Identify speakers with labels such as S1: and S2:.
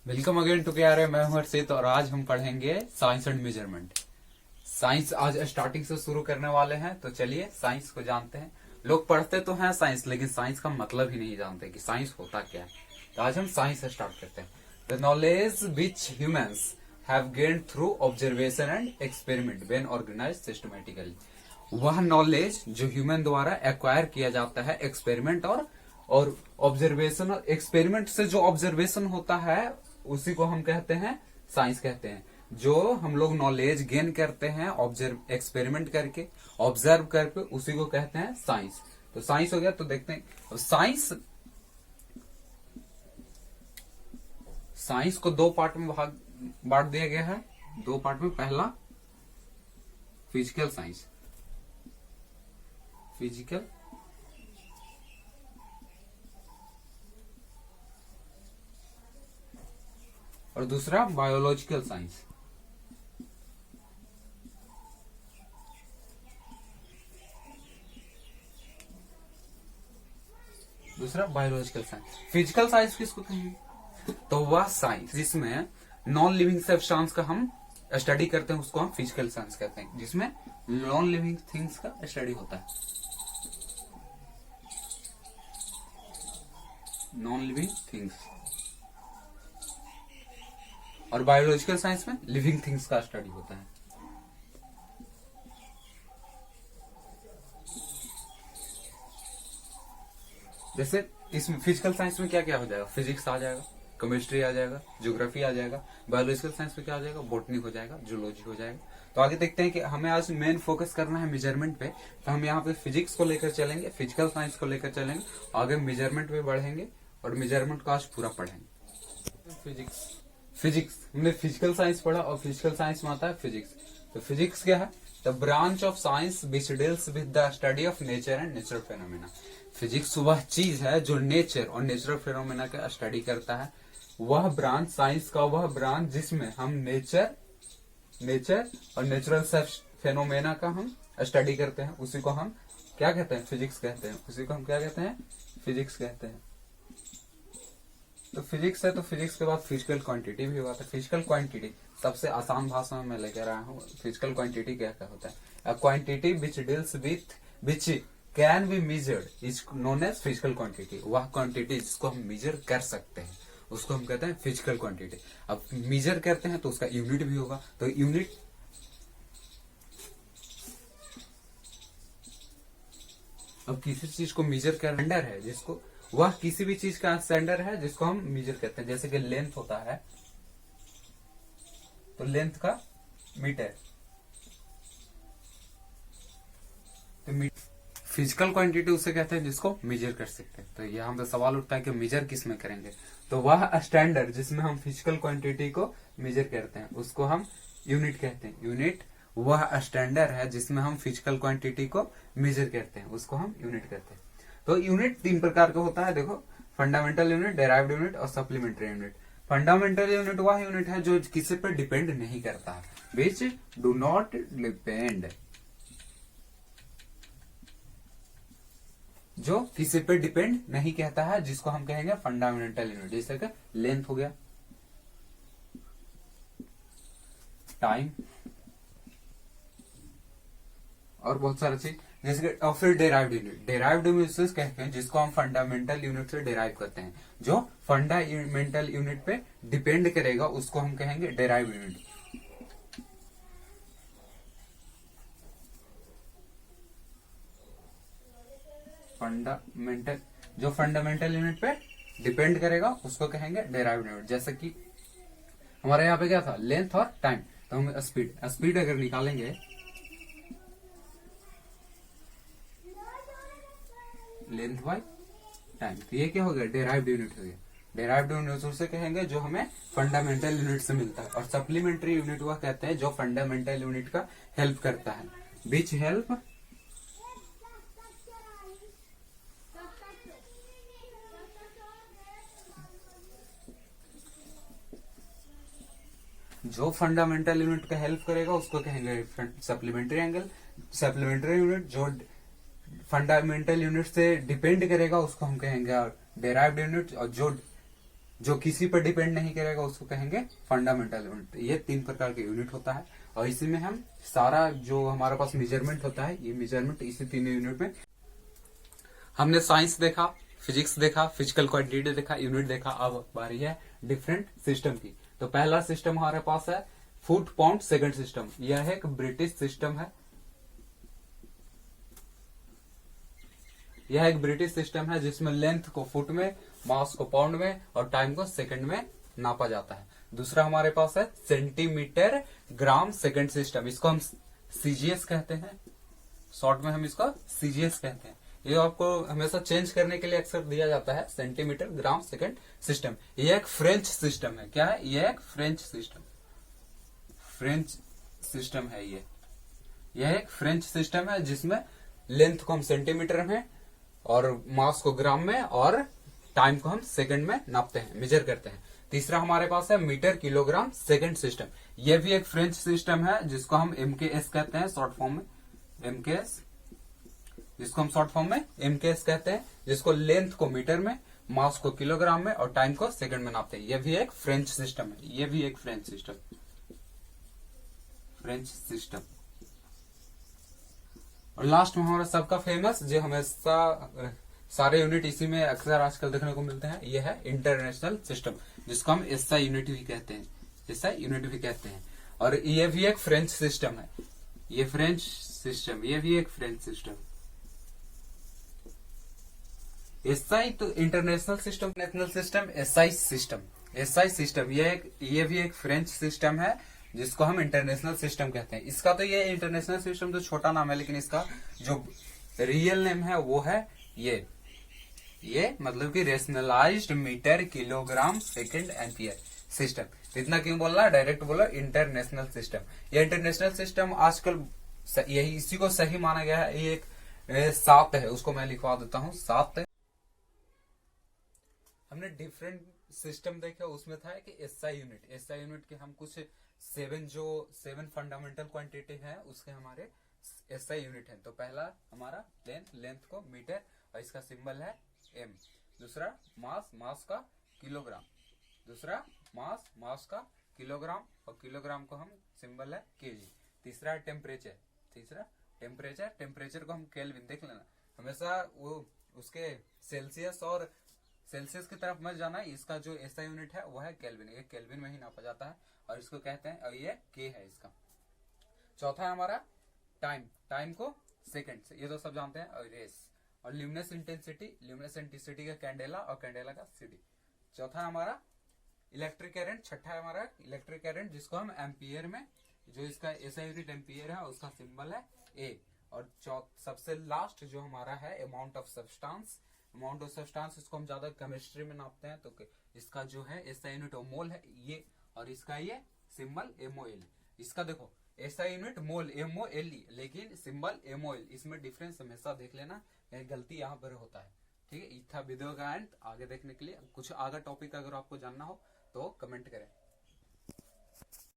S1: Welcome again to के मैं हूं हर्षित और आज हम पढ़ेंगे साइंस एंड मेजरमेंट। साइंस आज स्टार्टिंग से शुरू करने वाले हैं, तो चलिए साइंस को जानते हैं। लोग पढ़ते तो हैं साइंस, लेकिन साइंस का मतलब ही नहीं जानते कि साइंस होता क्या है। तो आज हम साइंस से स्टार्ट करते हैं। The knowledge which humans have gained through observation and experiment when organized systematically. वह नॉलेज जो ह्यूमन द्वारा एक्वायर किया जाता है एक्सपेरिमेंट और ऑब्जर्वेशन और एक्सपेरिमेंट से जो ऑब्जर्वेशन होता है उसी को हम कहते हैं साइंस कहते हैं। जो हम लोग नॉलेज गेन करते हैं ऑब्जर्व एक्सपेरिमेंट करके ऑब्जर्व करके उसी को कहते हैं साइंस। तो साइंस हो गया। तो देखते हैं अब साइंस को दो पार्ट में बांट दिया गया है। दो पार्ट में, पहला फिजिकल साइंस, फिजिकल और दूसरा बायोलॉजिकल साइंस। दूसरा बायोलॉजिकल साइंस। फिजिकल साइंस किसको कहेंगे? तो वह साइंस जिसमें नॉन लिविंग सब्सटेंस का हम स्टडी करते हैं उसको हम फिजिकल साइंस कहते हैं, जिसमें नॉन लिविंग थिंग्स का स्टडी होता है। Non living things. और बायोलॉजिकल साइंस में लिविंग थिंग्स का स्टडी होता है। जैसे इसमें फिजिकल साइंस में क्या क्या हो जाएगा? फिजिक्स आ जाएगा, केमिस्ट्री आ जाएगा, ज्योग्राफी आ जाएगा। बायोलॉजिकल साइंस में क्या हो जाएगा? बॉटनी हो जाएगा, जूलॉजी हो जाएगा। तो आगे देखते हैं कि हमें आज मेन फोकस करना है मेजरमेंट पे। तो हम यहाँ पे फिजिक्स को लेकर चलेंगे, फिजिकल साइंस को लेकर चलेंगे, आगे मेजरमेंट पे बढ़ेंगे और मेजरमेंट को आज पूरा पढ़ेंगे। फिजिक्स हमने फिजिकल साइंस पढ़ा और फिजिकल साइंस में आता है फिजिक्स। तो फिजिक्स क्या है? The branch of science which deals with the study of nature and natural phenomena. Physics वह चीज है जो नेचर और नेचुरल फेनोमेना का स्टडी करता है। वह ब्रांच, साइंस का वह ब्रांच जिसमें हम नेचर और नेचुरल फेनोमेना का हम स्टडी करते हैं, उसी को हम क्या कहते हैं? फिजिक्स कहते हैं। उसी को हम क्या कहते हैं? फिजिक्स कहते हैं। तो फिजिक्स है, तो फिजिक्स के बाद फिजिकल क्वांटिटी भी हुआ था। फिजिकल क्वांटिटी सबसे आसान भाषा में मैं लेकर आया हूँ। फिजिकल क्वांटिटी क्या क्या होता है? A quantity which deals with which can be measured is known as physical quantity. वह क्वांटिटी जिसको हम मेजर कर सकते हैं उसको हम कहते हैं फिजिकल क्वांटिटी। अब मेजर करते हैं तो उसका यूनिट भी होगा। तो यूनिट, अब किसी चीज को मेजर कर स्टैंडर्ड है जिसको, वह किसी भी चीज का स्टैंडर्ड है जिसको हम मेजर करते हैं। जैसे कि लेंथ होता है, तो लेंथ का मीटर। तो फिजिकल क्वांटिटी उसे कहते हैं जिसको मेजर कर सकते हैं। तो यहाँ पे सवाल उठता है कि मेजर किस में करेंगे? तो वह स्टैंडर्ड जिसमें हम फिजिकल क्वांटिटी को मेजर करते हैं उसको हम यूनिट कहते हैं। यूनिट वह स्टैंडर्ड है जिसमें हम फिजिकल क्वांटिटी को मेजर करते हैं, उसको हम यूनिट कहते हैं। तो यूनिट तीन प्रकार का होता है। देखो, फंडामेंटल यूनिट, डेराइव्ड यूनिट और सप्लीमेंट्री यूनिट। फंडामेंटल यूनिट वह यूनिट है जो किसी पर डिपेंड नहीं करता है, विच डू नॉट डिपेंड, जो किसी पे डिपेंड नहीं कहता है, जिसको हम कहेंगे फंडामेंटल यूनिट। जैसे कि लेंथ हो गया, टाइम और बहुत सारा चीज। जैसे कि और फिर डेराइव्ड यूनिट। डेराइव्ड यूनिट कहते हैं जिसको हम फंडामेंटल यूनिट से डेराइव करते हैं। जो फंडामेंटल यूनिट पे डिपेंड करेगा उसको हम कहेंगे डेराइव्ड यूनिट। फंडामेंटल, जो फंडामेंटल यूनिट पे डिपेंड करेगा उसको कहेंगे डेराइव्ड यूनिट। जैसे कि हमारे यहाँ पे क्या था? लेंथ और टाइम। तो हम स्पीड अगर निकालेंगे, लेंथ बाय टाइम, तो ये क्या हो गया? डेराइव्ड यूनिट हो गया। डेराइव्ड यूनिट उसे कहेंगे जो हमें फंडामेंटल यूनिट से मिलता है। और सप्लीमेंट्री यूनिट वह कहते हैं जो फंडामेंटल यूनिट का हेल्प करता है। विच हेल्प, जो फंडामेंटल यूनिट का हेल्प करेगा उसको कहेंगे सप्लीमेंट्री एंगल। सप्लीमेंट्री यूनिट जो फंडामेंटल यूनिट से डिपेंड करेगा उसको हम कहेंगे डेराइव्ड यूनिट, और जो जो किसी पर डिपेंड नहीं करेगा उसको कहेंगे फंडामेंटल यूनिट। ये 3 प्रकार के यूनिट होता है और इसी में हम सारा जो हमारे पास मेजरमेंट होता है, ये मेजरमेंट इसी 3 यूनिट में। हमने साइंस देखा, फिजिक्स देखा, फिजिकल क्वांटिटी देखा, यूनिट देखा। अब बारी है डिफरेंट सिस्टम की। तो पहला सिस्टम हमारे पास है फुट पाउंड सेकंड सिस्टम। यह एक ब्रिटिश सिस्टम है। यह एक ब्रिटिश सिस्टम है जिसमें लेंथ को फुट में, मास को पाउंड में और टाइम को सेकंड में नापा जाता है। दूसरा हमारे पास है सेंटीमीटर ग्राम सेकंड सिस्टम। इसको हम सीजीएस कहते हैं, शॉर्ट में हम इसको सीजीएस कहते हैं। ये आपको हमेशा चेंज करने के लिए अक्सर दिया जाता है, सेंटीमीटर ग्राम सेकंड सिस्टम। ये एक फ्रेंच सिस्टम है। क्या है? ये एक फ्रेंच सिस्टम, फ्रेंच सिस्टम है ये। यह एक फ्रेंच सिस्टम है जिसमें लेंथ को हम सेंटीमीटर में और मास को ग्राम में और टाइम को हम सेकंड में नापते हैं, मेजर करते हैं। तीसरा हमारे पास है मीटर किलोग्राम सेकंड सिस्टम। यह भी एक फ्रेंच सिस्टम है जिसको हम एमकेएस कहते हैं शॉर्ट फॉर्म में, एमकेएस, जिसको हम शॉर्ट फॉर्म में एमकेएस कहते हैं, जिसको लेंथ को मीटर में, मास को किलोग्राम में और टाइम को सेकंड में नापते हैं। यह भी एक फ्रेंच सिस्टम है। यह भी एक फ्रेंच सिस्टम, फ्रेंच सिस्टम। और लास्ट में हमारा सबका फेमस, जो हमेशा सारे यूनिट इसी में अक्सर आजकल देखने को मिलते हैं, यह है इंटरनेशनल सिस्टम, जिसको हम एसआई यूनिट भी कहते हैं, एसआई यूनिट भी कहते हैं। और यह भी एक फ्रेंच सिस्टम है। ये फ्रेंच सिस्टम, यह भी एक फ्रेंच सिस्टम। एसआई तो international system, national system, SI system, SI system. ये भी एक फ्रेंच सिस्टम है जिसको हम इंटरनेशनल सिस्टम कहते हैं। इसका तो ये इंटरनेशनल सिस्टम तो छोटा नाम है, लेकिन इसका जो रियल नेम है वो है ये मतलब कि rationalized metre kilogram second ampere system. इतना क्यों बोलना, डायरेक्ट बोला इंटरनेशनल सिस्टम। ये इंटरनेशनल सिस्टम आजकल यही इसी को सही माना गया है। ये एक 7 है, उसको मैं लिखवा देता हूँ, 7 है। हमने डिफरेंट सिस्टम देखा, उसमें था कि एसआई यूनिट। एसआई यूनिट के हम कुछ 7 फंडामेंटल क्वांटिटी है, उसके हमारे एसआई यूनिट है। तो पहला हमारा लेंथ को मीटर और इसका सिंबल है एम। दूसरा मास का किलोग्राम। दूसरा मास का किलोग्राम और किलोग्राम को हम सिंबल है केजी। तीसरा टेम्परेचर को हम केल्विन, देख लेना हमेशा वो उसके सेल्सियस की तरफ मत जाना। इसका जो एसआई यूनिट है वो है केल्विन, ये केल्विन में ही नापा जाता है और इसको कहते हैं, और ये के है इसका। चौथा है हमारा टाइम को सेकंड से, ये तो सब जानते हैं। और रेस और ल्यूमिनस इंटेंसिटी का कैंडेला और कैंडेला का सीडी। चौथा है हमारा इलेक्ट्रिक करंट। छठा है हमारा इलेक्ट्रिक करंट, जिसको हम एम्पियर में, जो इसका एसआई यूनिट एम्पियर है उसका सिंबल है ए। और सबसे लास्ट जो हमारा है अमाउंट ऑफ सब्सटेंस, इसको हम ज्यादा केमिस्ट्री में नापते हैं। तो इसका जो है एसआई यूनिट मोल है ये, और इसका ये सिंबल एमओएल। इसका देखो एसआई यूनिट मोल एमओएलई, लेकिन सिंबल एमओएल। इसमें डिफरेंस हमेशा देख लेना, कहीं गलती यहाँ पर होता है। ठीक है, इतना वीडियो का एंड आगे देखने के लिए। कुछ आगे टॉपिक अगर आपको जानना हो तो कमेंट करें।